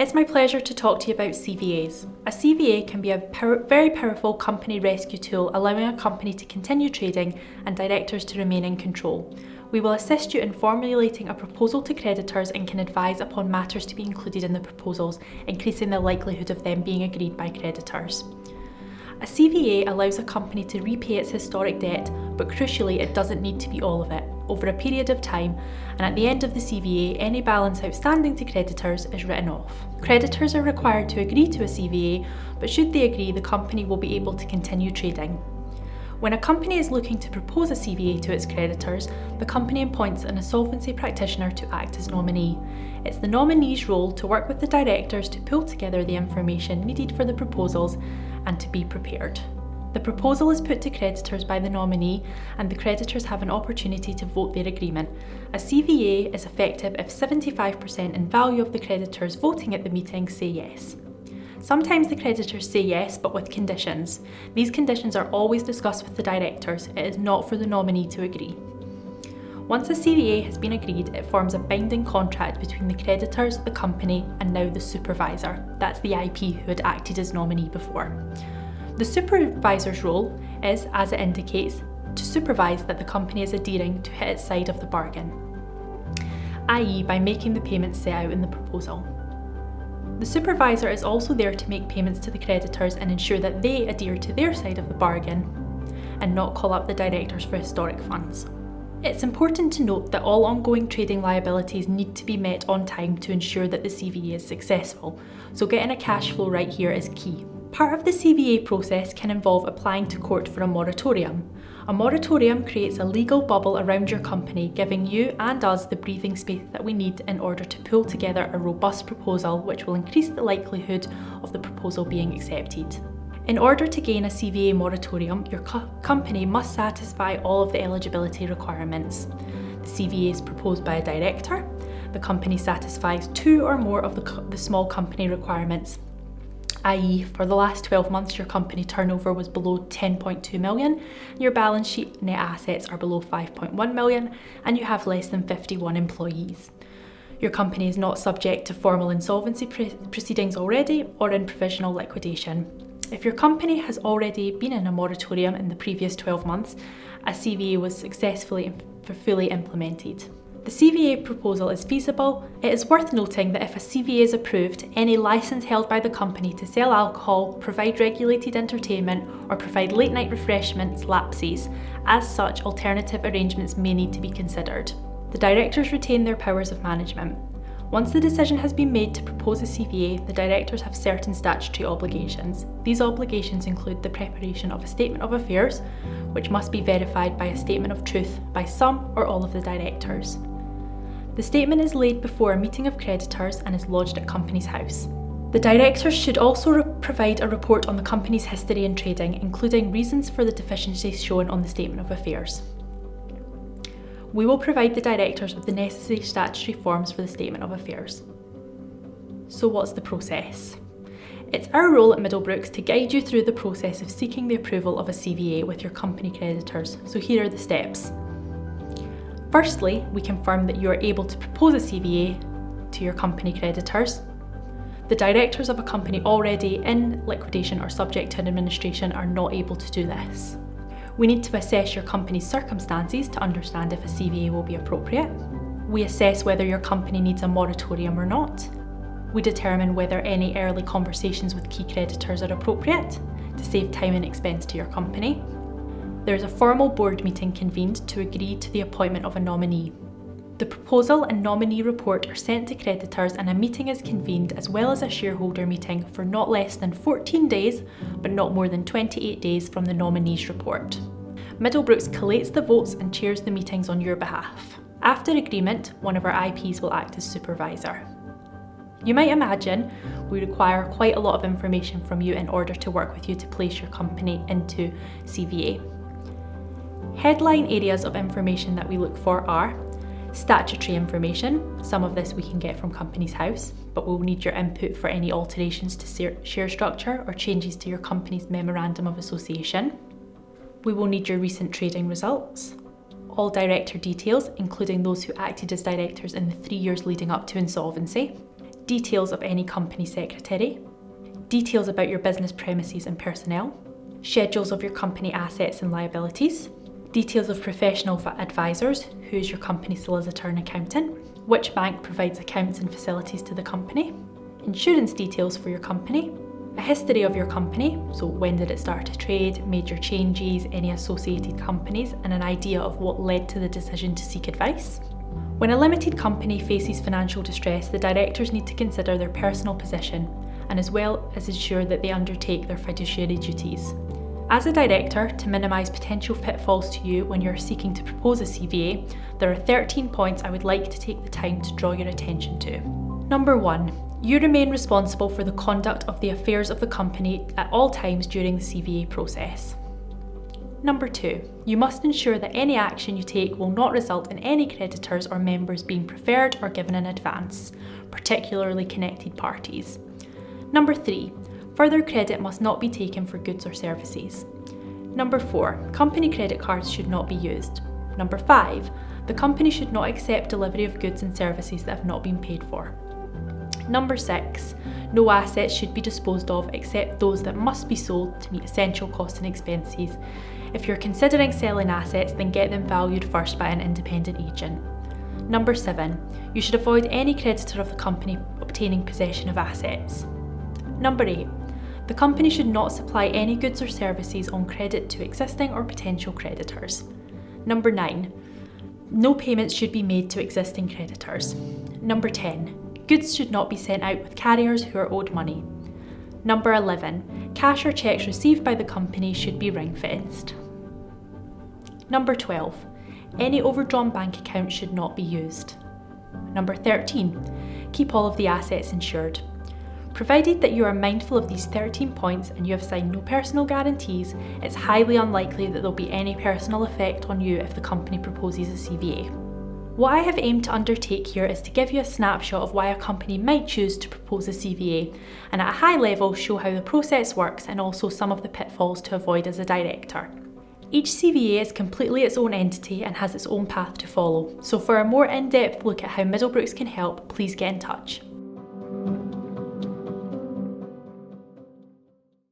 It's my pleasure to talk to you about CVAs. A CVA can be a very powerful company rescue tool, allowing a company to continue trading and directors to remain in control. We will assist you in formulating a proposal to creditors and can advise upon matters to be included in the proposals, increasing the likelihood of them being agreed by creditors. A CVA allows a company to repay its historic debt, but crucially it doesn't need to be all of it, over a period of time, and at the end of the CVA, any balance outstanding to creditors is written off. Creditors are required to agree to a CVA, but should they agree, the company will be able to continue trading. When a company is looking to propose a CVA to its creditors, the company appoints an insolvency practitioner to act as nominee. It's the nominee's role to work with the directors to pull together the information needed for the proposals and to be prepared. The proposal is put to creditors by the nominee, and the creditors have an opportunity to vote their agreement. A CVA is effective if 75% in value of the creditors voting at the meeting say yes. Sometimes the creditors say yes, but with conditions. These conditions are always discussed with the directors. It is not for the nominee to agree. Once a CVA has been agreed, it forms a binding contract between the creditors, the company, and now the supervisor. That's the IP who had acted as nominee before. The supervisor's role is, as it indicates, to supervise that the company is adhering to hit its side of the bargain, i.e. by making the payments set out in the proposal. The supervisor is also there to make payments to the creditors and ensure that they adhere to their side of the bargain and not call up the directors for historic funds. It's important to note that all ongoing trading liabilities need to be met on time to ensure that the CVA is successful, so getting a cash flow right here is key. Part of the CVA process can involve applying to court for a moratorium. A moratorium creates a legal bubble around your company, giving you and us the breathing space that we need in order to pull together a robust proposal which will increase the likelihood of the proposal being accepted. In order to gain a CVA moratorium, your company must satisfy all of the eligibility requirements. The CVA is proposed by a director. The company satisfies 2 or more of the small company requirements, i.e. for the last 12 months your company turnover was below 10.2 million, your balance sheet net assets are below 5.1 million, and you have less than 51 employees. Your company is not subject to formal insolvency proceedings already or in provisional liquidation. If your company has already been in a moratorium in the previous 12 months, a CVA was successfully fully implemented. The CVA proposal is feasible. It is worth noting that if a CVA is approved, any licence held by the company to sell alcohol, provide regulated entertainment, or provide late night refreshments lapses. As such, alternative arrangements may need to be considered. The directors retain their powers of management. Once the decision has been made to propose a CVA, the directors have certain statutory obligations. These obligations include the preparation of a statement of affairs, which must be verified by a statement of truth by some or all of the directors. The statement is laid before a meeting of creditors and is lodged at Companies House. The directors should also provide a report on the company's history and trading, including reasons for the deficiencies shown on the statement of affairs. We will provide the directors with the necessary statutory forms for the statement of affairs. So what's the process? It's our role at Middlebrooks to guide you through the process of seeking the approval of a CVA with your company creditors, so here are the steps. Firstly, we confirm that you are able to propose a CVA to your company creditors. The directors of a company already in liquidation or subject to administration are not able to do this. We need to assess your company's circumstances to understand if a CVA will be appropriate. We assess whether your company needs a moratorium or not. We determine whether any early conversations with key creditors are appropriate to save time and expense to your company. There is a formal board meeting convened to agree to the appointment of a nominee. The proposal and nominee report are sent to creditors and a meeting is convened, as well as a shareholder meeting for not less than 14 days, but not more than 28 days from the nominee's report. Middlebrooks collates the votes and chairs the meetings on your behalf. After agreement, one of our IPs will act as supervisor. You might imagine we require quite a lot of information from you in order to work with you to place your company into CVA. Headline areas of information that we look for are statutory information. Some of this we can get from Companies House, but we'll need your input for any alterations to share structure or changes to your company's Memorandum of Association. We will need your recent trading results, all director details, including those who acted as directors in the 3 years leading up to insolvency, details of any company secretary, details about your business premises and personnel, schedules of your company assets and liabilities, details of professional advisors, who is your company solicitor and accountant, which bank provides accounts and facilities to the company, insurance details for your company, a history of your company, so when did it start to trade, major changes, any associated companies, and an idea of what led to the decision to seek advice. When a limited company faces financial distress, the directors need to consider their personal position and as well as ensure that they undertake their fiduciary duties. As a director, to minimise potential pitfalls to you when you're seeking to propose a CVA, there are 13 points I would like to take the time to draw your attention to. Number 1. You remain responsible for the conduct of the affairs of the company at all times during the CVA process. Number 2. You must ensure that any action you take will not result in any creditors or members being preferred or given in advance, particularly connected parties. Number 3. Further credit must not be taken for goods or services. Number 4. Company credit cards should not be used. Number 5. The company should not accept delivery of goods and services that have not been paid for. Number 6. No assets should be disposed of except those that must be sold to meet essential costs and expenses. If you're considering selling assets, then get them valued first by an independent agent. Number 7. You should avoid any creditor of the company obtaining possession of assets. Number 8. The company should not supply any goods or services on credit to existing or potential creditors. Number 9. No payments should be made to existing creditors. Number 10. Goods should not be sent out with carriers who are owed money. Number 11. Cash or cheques received by the company should be ring-fenced. Number 12. Any overdrawn bank account should not be used. Number 13. Keep all of the assets insured. Provided that you are mindful of these 13 points and you have signed no personal guarantees, it's highly unlikely that there will be any personal effect on you if the company proposes a CVA. What I have aimed to undertake here is to give you a snapshot of why a company might choose to propose a CVA, and at a high level show how the process works and also some of the pitfalls to avoid as a director. Each CVA is completely its own entity and has its own path to follow, so for a more in-depth look at how Middlebrooks can help, please get in touch.